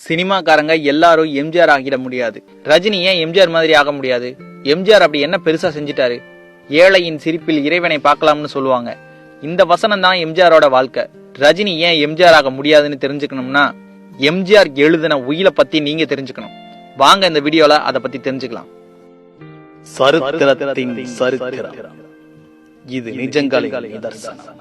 சினிமாக்காரங்க எல்லாரும் எம்ஜிஆர் ஆகிட முடியாது. ரஜினி ஏன் எம்ஜிஆர் மாதிரி ஆக முடியாது? எம்ஜிஆர் அப்படி என்ன பெருசா செஞ்சிட்டாரு? ஏழையின் சிரிப்பில் இறைவனை பார்க்கலாம்னு சொல்லுவாங்க. இந்த வசனம் தான் எம்ஜிஆரோட வாழ்க்கை. ரஜினி ஏன் எம்ஜிஆர் ஆக முடியாதுன்னு தெரிஞ்சுக்கணும்னா எம்ஜிஆர் எழுதின உயிலை பத்தி நீங்க தெரிஞ்சுக்கணும். வாங்க இந்த வீடியோல அதை பத்தி தெரிஞ்சுக்கலாம். சரித்திரத்தின் சரித்திரம், இது நிஜங்களின் நிதர்சனம்.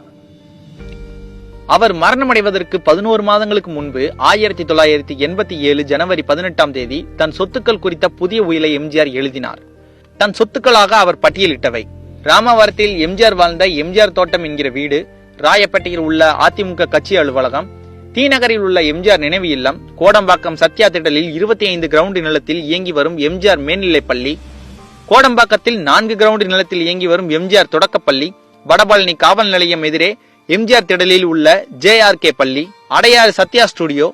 அவர் மரணமடைவதற்கு 11 மாதங்களுக்கு முன்பு 1987 ஜனவரி 18ஆம் தேதி தன் சொத்துக்கள் குறித்த புதிய உயிலை எம்ஜிஆர் எழுதினார். தன் சொத்துக்களாக அவர் பட்டியலிட்டவை: ராமவரத்தில் எம்ஜிஆர் வாழ்ந்த எம்ஜிஆர் தோட்டம் என்கிற வீடு, ராயப்பேட்டையில் உள்ள அதிமுக கட்சி அலுவலகம், டி நகரில் உள்ள எம்ஜிஆர் நினைவு இல்லம், கோடம்பாக்கம் சத்யா திடலில் 25 கிரவுண்ட் நிலத்தில் இயங்கி வரும் எம்ஜிஆர் மேல்நிலைப் பள்ளி, கோடம்பாக்கத்தில் 4 கிரவுண்ட் நிலத்தில் இயங்கி வரும் எம்ஜிஆர் தொடக்கப்பள்ளி, வடபழனி காவல் நிலையம் எதிரே எம்ஜிஆர் திடலில் உள்ள JRK பள்ளி, அடையாறு சத்யா ஸ்டுடியோ,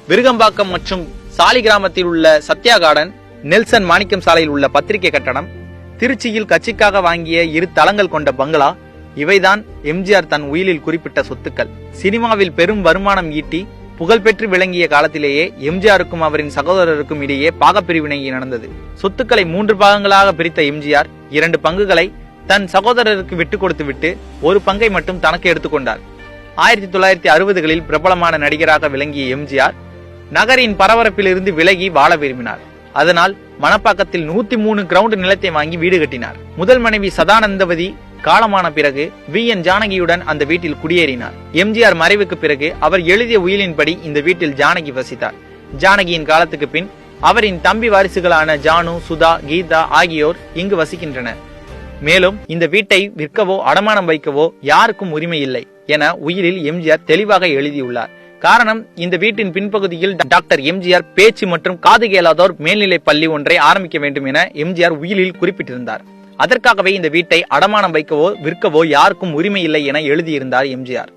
விருகம்பாக்கம் மற்றும் சாலி கிராமத்தில் உள்ள சத்யா கார்டன், நெல்சன் மாணிக்கம் சாலையில் உள்ள பத்திரிகை கட்டடம், திருச்சியில் கட்சிக்காக வாங்கிய 2 தளங்கள் கொண்ட பங்களா, இவைதான் எம்ஜிஆர் தன் உயிலில் குறிப்பிட்ட சொத்துக்கள். சினிமாவில் பெரும் வருமானம் ஈட்டி புகழ்பெற்று விளங்கிய காலத்திலேயே எம்ஜிஆருக்கும் அவரின் சகோதரருக்கும் இடையே பாகப்பிரிவினை நடந்தது. சொத்துக்களை 3 பாகங்களாக பிரித்த எம்ஜிஆர் 2 பங்குகளை தன் சகோதரருக்கு விட்டு கொடுத்து விட்டு 1 பங்கை மட்டும் தனக்கு எடுத்துக்கொண்டார். 1960களில் பிரபலமான நடிகராக விளங்கிய எம்ஜிஆர் நகரின் பரபரப்பிலிருந்து விலகி வாழ விரும்பினார். அதனால் மணப்பாக்கத்தில் 103 கிரவுண்ட் நிலத்தை வாங்கி வீடு கட்டினார். முதல் மனைவி சதானந்தவதி காலமான பிறகு VN ஜானகியுடன் அந்த வீட்டில் குடியேறினார். எம்ஜிஆர் மறைவுக்கு பிறகு அவர் எழுதிய உயிலின்படி இந்த வீட்டில் ஜானகி வசித்தார். ஜானகியின் காலத்துக்கு பின் அவரின் தம்பி வாரிசுகளான ஜானு, சுதா, கீதா ஆகியோர் இங்கு வசிக்கின்றனர். மேலும் இந்த வீட்டை விற்கவோ அடமானம் வைக்கவோ யாருக்கும் உரிமை இல்லை என உயிலில் எம்ஜிஆர் தெளிவாக எழுதியுள்ளார். காரணம், இந்த வீட்டின் பின்பகுதியில் டாக்டர் எம்ஜிஆர் பேச்சு மற்றும் காது கேளாதோர் மேல்நிலை பள்ளி ஒன்றை ஆரம்பிக்க வேண்டும் என எம்ஜிஆர் உயிலில் குறிப்பிட்டிருந்தார். அதற்காகவே இந்த வீட்டை அடமானம் வைக்கவோ விற்கவோ யாருக்கும் உரிமை இல்லை என எழுதியிருந்தார் எம்ஜிஆர்.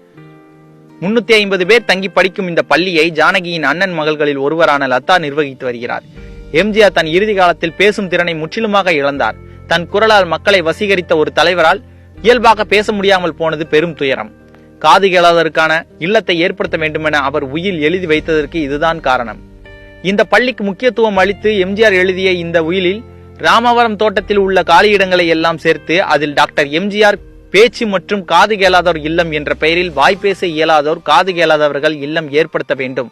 350 பேர் தங்கி படிக்கும் இந்த பள்ளியை ஜானகியின் அண்ணன் மகள்களில் ஒருவரான லதா நிர்வகித்து வருகிறார். எம்ஜிஆர் தன் இறுதி காலத்தில் பேசும் திறனை முற்றிலுமாக இழந்தார். தன் குரலால் மக்களை வசீகரித்த ஒரு தலைவரால் இயல்பாக பேச முடியாமல் போனது பெரும் துயரம். காது கேளாததற்கான இல்லத்தை ஏற்படுத்த வேண்டுமென அவர் உயில் எழுதி வைத்ததற்கு இதுதான் காரணம். இந்த பள்ளிக்கு முக்கியத்துவம் அளித்து எம்ஜிஆர் எழுதிய இந்த உயிலில் ராமவரம் தோட்டத்தில் உள்ள காலியிடங்களை எல்லாம் சேர்த்து அதில் டாக்டர் எம்ஜிஆர் பேச்சு மற்றும் காது கேளாதோர் இல்லம் என்ற பெயரில் வாய்ப்பேச இயலாதோர் காது கேளாதவர்கள் இல்லம் ஏற்படுத்த வேண்டும்.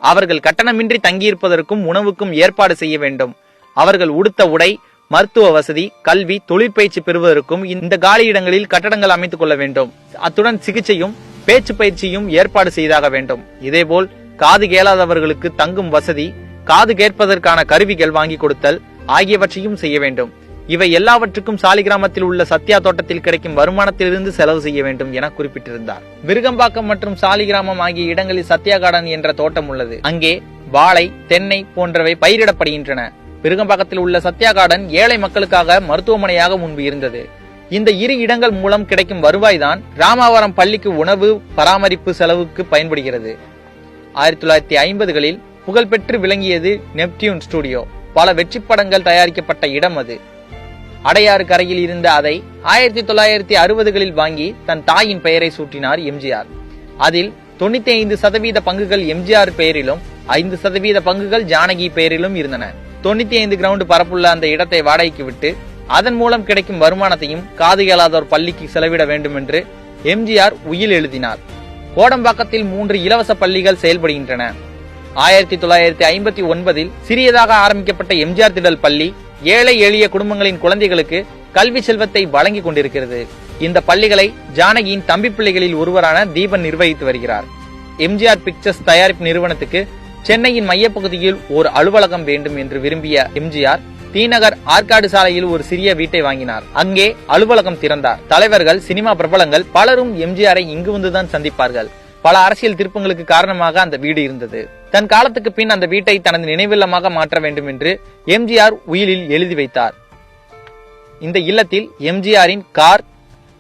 அவர்கள் கட்டணமின்றி தங்கியிருப்பதற்கும் உணவுக்கும் ஏற்பாடு செய்ய வேண்டும். அவர்கள் உடுத்த உடை, மருத்துவ வசதி, கல்வி, தொழிற்பயிற்சி பெறுவதற்கும் இந்த காலியிடங்களில் கட்டடங்கள் அமைத்துக் கொள்ள வேண்டும். அத்துடன் சிகிச்சையும் பேச்சு பயிற்சியும் ஏற்பாடு செய்தாக வேண்டும். இதேபோல் காது கேளாதவர்களுக்கு தங்கும் வசதி, காது கேட்பதற்கான கருவிகள் வாங்கி கொடுத்தல் ஆகியவற்றையும் செய்ய வேண்டும். இவை எல்லாவற்றுக்கும் சாலி கிராமத்தில் உள்ள சத்யா தோட்டத்தில் கிடைக்கும் வருமானத்திலிருந்து செலவு செய்ய வேண்டும் என குறிப்பிட்டிருந்தார். விருகம்பாக்கம் மற்றும் சாலி கிராமம் ஆகிய இடங்களில் சத்யா கார்டன் என்ற தோட்டம் உள்ளது. அங்கே வாழை, தென்னை போன்றவை பயிரிடப்படுகின்றன. விருகம்பாக்கத்தில் உள்ள சத்யா கார்டன் ஏழை மக்களுக்காக மருத்துவமனையாக முன்பு இருந்தது. இந்த 2 இடங்கள் மூலம் கிடைக்கும் வருவாய் தான் ராமவரம் பள்ளிக்கு உணவு பராமரிப்பு செலவுக்கு பயன்படுகிறது. 1950களில் புகழ்பெற்று விளங்கியது நெப்டியூன் ஸ்டுடியோ. பல வெற்றி படங்கள் தயாரிக்கப்பட்ட இடம் அது. அடையாறு கரையில் இருந்த அதை 1960களில் வாங்கி தன் தாயின் பெயரை சூட்டினார் எம்ஜிஆர். அதில் 95% பங்குகள் எம்ஜிஆர் பெயரிலும் 5% பங்குகள் ஜானகி பெயரிலும் இருந்தன. 95 கிரவுண்ட் பரப்புள்ள அந்த இடத்தை வாடகைக்கு விட்டு அதன் மூலம் கிடைக்கும் வருமானத்தையும் காது கேளாதோர் பள்ளிக்கு செலவிட வேண்டும் என்று எம்ஜிஆர் உயில் எழுதினார். கோடம்பாக்கத்தில் 3 இலவச பள்ளிகள் செயல்படுகின்றன. 1959இல் சிறியதாக ஆரம்பிக்கப்பட்ட எம்ஜிஆர் திடல் பள்ளி ஏழை எளிய குடும்பங்களின் குழந்தைகளுக்கு கல்வி செல்வத்தை வழங்கி கொண்டிருக்கிறது. இந்த பள்ளிகளை ஜானகியின் தம்பி பிள்ளைகளில் ஒருவரான தீபன் நிர்வகித்து வருகிறார். எம்ஜிஆர் பிக்சர்ஸ் தயாரிப்பு நிறுவனத்துக்கு சென்னையின் மையப்பகுதியில் ஒரு அலுவலகம் வேண்டும் என்று விரும்பிய எம்ஜிஆர் டி நகர் ஆற்காடு சாலையில் ஒரு சிறிய வீட்டை வாங்கினார். அங்கே அலுவலகம் திறந்தார். தலைவர்கள், சினிமா பிரபலங்கள் பலரும் எம்ஜிஆரை இங்கு வந்துதான் சந்திப்பார்கள். பல அரசியல் திருப்பங்களுக்கு காரணமாக அந்த வீடு இருந்தது. தன் காலத்துக்கு பின் அந்த வீட்டை தனது நினைவில்லமாக மாற்ற வேண்டும் என்று எம்ஜிஆர் உயிலில் எழுதி வைத்தார். இந்த இல்லத்தில் எம்ஜிஆரின் கார்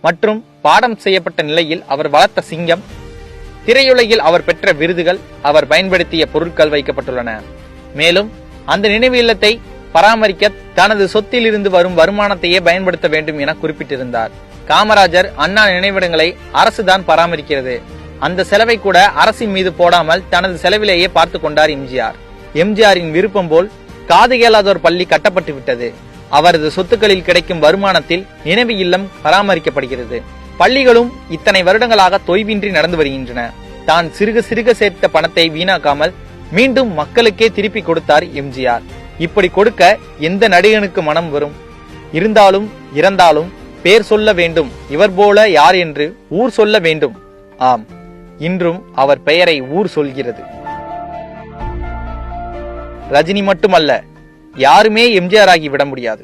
மற்றும் பாடம் செய்யப்பட்ட நிலையில் அவர் வளர்த்த சிங்கம், திரையுலகில் அவர் பெற்ற விருதுகள், அவர் பயன்படுத்திய பொருட்கள் வைக்கப்பட்டுள்ளன. மேலும் அந்த நினைவு இல்லத்தை பராமரிக்க தனது சொத்தில் இருந்து வரும் வருமானத்தையே பயன்படுத்த வேண்டும் என குறிப்பிட்டிருந்தார். காமராஜர், அண்ணா நினைவிடங்களை அரசுதான் பராமரிக்கிறது. அந்த செலவை கூட அரசின் மீது போடாமல் தனது செலவிலேயே பார்த்து கொண்டார் எம்ஜிஆர். எம்ஜிஆரின் விருப்பம் போல் காது கேளாதோர் பள்ளி கட்டப்பட்டு விட்டது. அவரது சொத்துக்களில் கிடைக்கும் வருமானத்தில் நினைவு இல்லம் பராமரிக்கப்படுகிறது. பள்ளிகளும் இத்தனை வருடங்களாக தொய்வின்றி நடந்து வருகின்றன. தான் சிறுக சிறுக சேர்த்த பணத்தை வீணாக்காமல் மீண்டும் மக்களுக்கே திருப்பி கொடுத்தார் எம்ஜிஆர். இப்படி கொடுக்க எந்த நடிகனுக்கு மனம் வரும்? இருந்தாலும் இறந்தாலும் பேர் சொல்ல வேண்டும், இவர் போல யார் என்று ஊர் சொல்ல வேண்டும். ஆம், இன்றும் அவர் பெயரை ஊர் சொல்கிறது. ரஜினி மட்டுமல்ல, யாருமே எம்ஜிஆர் ஆகி விட முடியாது.